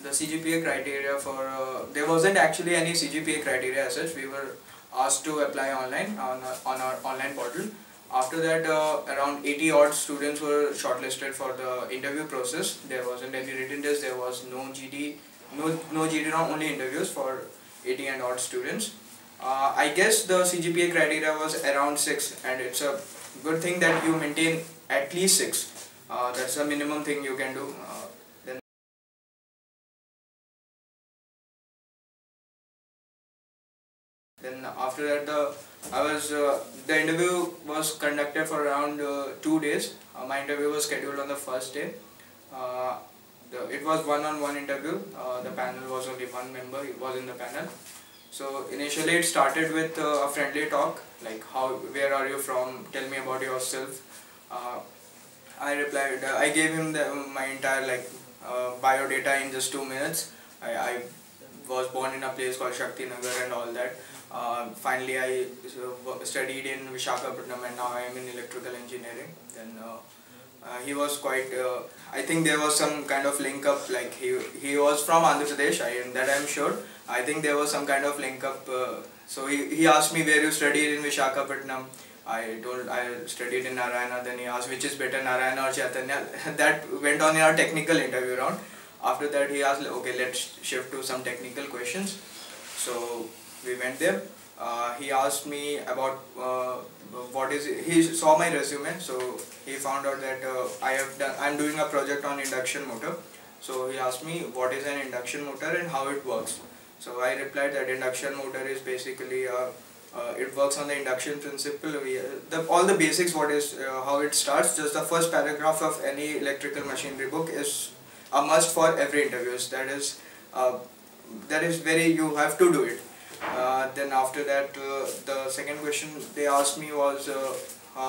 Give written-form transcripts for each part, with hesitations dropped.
the CGPA criteria for there wasn't actually any CGPA criteria as such. We were asked to apply online on our online portal. After that, around 80 odd students were shortlisted for the interview process. There wasn't any written test. There was no GD, no GD round, only interviews for 80 and odd students. I guess the CGPA criteria was around 6, and it's a good thing that you maintain at least 6. That's the minimum thing you can do. Then after that, the interview was conducted for around 2 days. My interview was scheduled on the first day. Uh, it was one-on-one interview. The panel was only one member. He was in the panel. So initially it started with a friendly talk, like where are you from? Tell me about yourself. I replied. I gave him my entire bio data in just 2 minutes. I was born in a place called Shakti Nagar and all that. Finally, I studied in Visakhapatnam and now I am in electrical engineering. Then he was quite. I think there was some kind of link up. Like he was from Andhra Pradesh. That I am sure. I think there was some kind of link up. So he asked me where you studied in Visakhapatnam. I told I studied in Narayana. Then he asked which is better, Narayana or Chaitanya. That went on in our technical interview round. After that he asked, okay, let's shift to some technical questions. So we went there. He asked me about he saw my resume, so he found out that I'm doing a project on induction motor. So he asked me what is an induction motor and how it works. So I replied that induction motor is basically it works on the induction principle. All the basics, how it starts. Just the first paragraph of any electrical machinery book is a must for every interview. That is very, you have to do it. Then after that, the second question they asked me was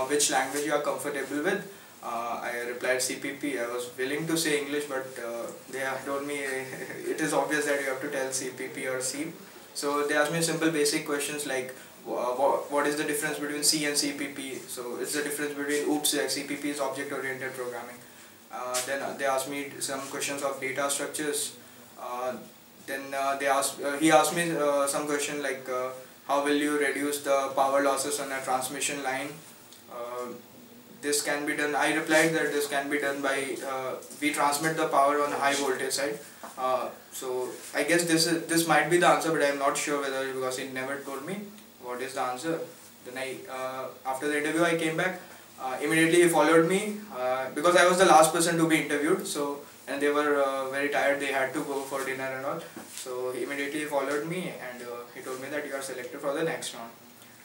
which language you are comfortable with. I replied CPP. I was willing to say English, but they told me it is obvious that you have to tell CPP or C. So they asked me simple basic questions like what is the difference between C and CPP. So it's the difference between OOPS. CPP is object oriented programming. Then they asked me some questions of data structures. Then he asked me some question like how will you reduce the power losses on a transmission line. This can be done. I replied that this can be done by we transmit the power on a high voltage side. So I guess this might be the answer, but I am not sure whether, because he never told me what is the answer. Then after the interview I came back. Immediately he followed me because I was the last person to be interviewed. So and they were very tired. They had to go for dinner and all. So he immediately followed me and he told me that you are selected for the next round.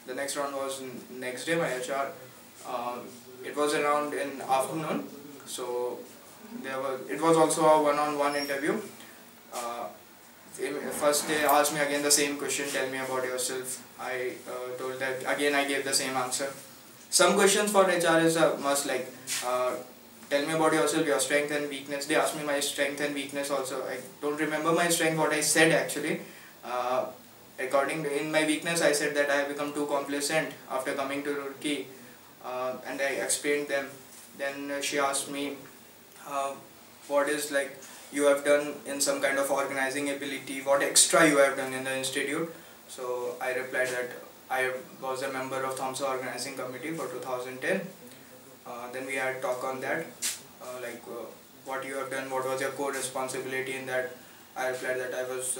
The next round was next day. My HR. It was around in afternoon. So it was also a one-on-one interview. First they asked me again the same question. Tell me about yourself. I told that again. I gave the same answer. Some questions for HR is a must, like tell me about yourself, your strength and weakness. They asked me my strength and weakness also. I don't remember my strength, what I said actually. In my weakness I said that I have become too complacent after coming to Roorkee, and I explained them. Then she asked me what is like you have done in some kind of organizing ability, what extra you have done in the institute. So I replied that I was a member of Thomson Organizing Committee for 2010. Then we had talk on that, what you have done, what was your core responsibility in that. I replied that I was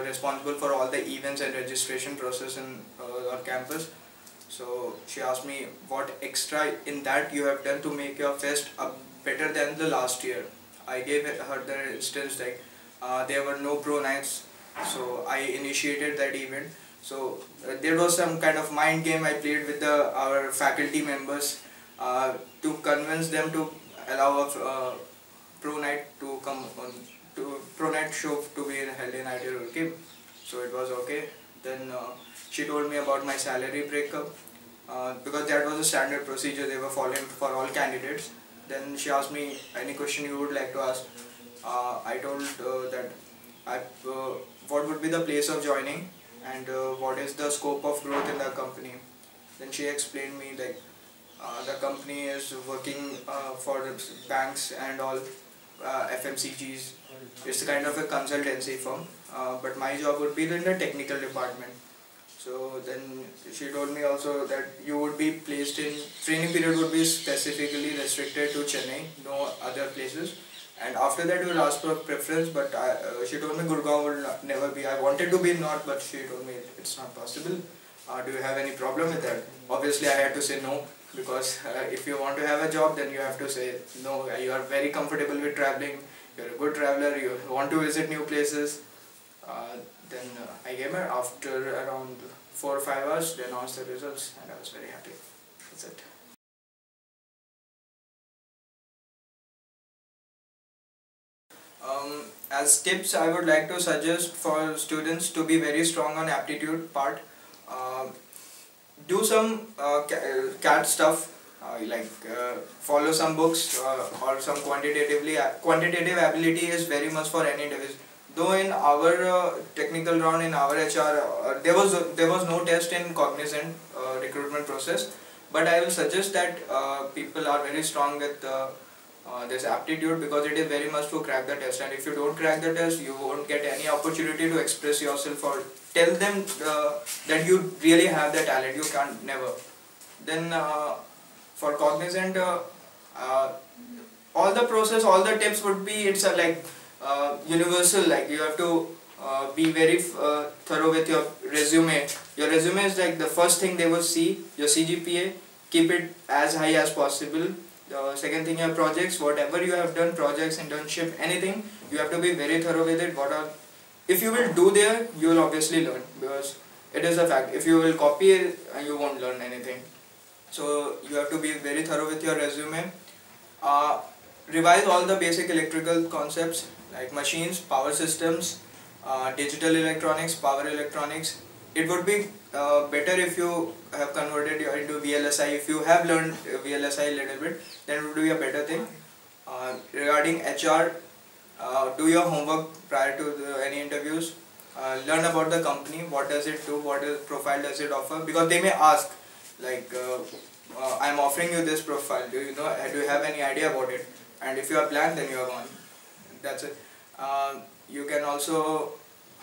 responsible for all the events and registration process in our campus. So she asked me what extra in that you have done to make your fest better than the last year. I gave her the instance like there were no pro nights, so I initiated that event. So there was some kind of mind game I played with our faculty members to convince them to allow a pro night to come on, to pro night show to be held in IIT Roorkee. So it was okay. Then she told me about my salary breakup because that was a standard procedure they were following for all candidates. Then she asked me any question you would like to ask. I told what would be the place of joining and what is the scope of growth in the company. Then she explained me like the company is working for the banks and all. FMCGs. It's a kind of a consultancy firm, but my job would be in the technical department. So then she told me also that you would be placed in, training period would be specifically restricted to Chennai, no other places. And after that we will ask for preference, but she told me Gurgaon will never be. I wanted to be not, but she told me it's not possible. Do you have any problem with that? Obviously I had to say no, because if you want to have a job, then you have to say no. You are very comfortable with traveling, you're a good traveler, you want to visit new places. Then I came here after around 4 or 5 hours, they announced the results and I was very happy. That's it. As tips, I would like to suggest for students to be very strong on aptitude part. Do some CAT stuff, follow some books or some quantitative ability is very much for any individual. Though in our technical round in our HR, there was no test in Cognizant recruitment process, but I will suggest that people are very strong with this aptitude, because it is very much to crack the test, and if you don't crack the test, you won't get any opportunity to express yourself or tell them that you really have the talent. You can't, never. Then for Cognizant, all the process, all the tips would be, it's universal. Like you have to be very thorough with your resume. Your resume is like the first thing they will see. Your CGPA, keep it as high as possible. The second thing, your projects, whatever you have done, projects, internship, anything, you have to be very thorough with it. If you will do there, you will obviously learn, because it is a fact. If you will copy it, you won't learn anything. So you have to be very thorough with your resume. Revise all the basic electrical concepts like machines, power systems, digital electronics, power electronics. It would be better if you have converted into VLSI. If you have learned VLSI a little bit, then it would be a better thing. Regarding HR, do your homework prior to any interviews. Learn about the company, what does it do, what profile does it offer, because they may ask like, I'm offering you this profile, do you have any idea about it? And if you are blank, then you are gone. That's it. You can also,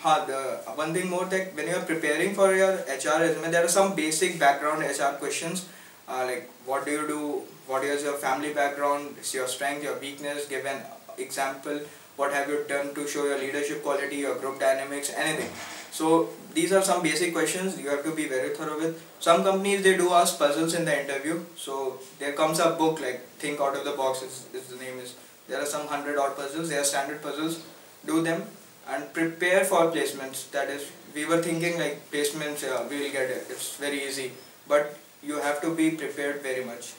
one thing more, that when you are preparing for your HR resume, there are some basic background HR questions, like what do you do, what is your family background, is your strength, your weakness, give an example, what have you done to show your leadership quality, your group dynamics, anything. So these are some basic questions you have to be very thorough with. Some companies, they do ask puzzles in the interview, so there comes a book like Think Out of the Box is the name is. There are some 100-odd puzzles, they are standard puzzles. Do them and prepare for placements. That is, we were thinking like placements, we will get it, it's very easy, but you have to be prepared very much.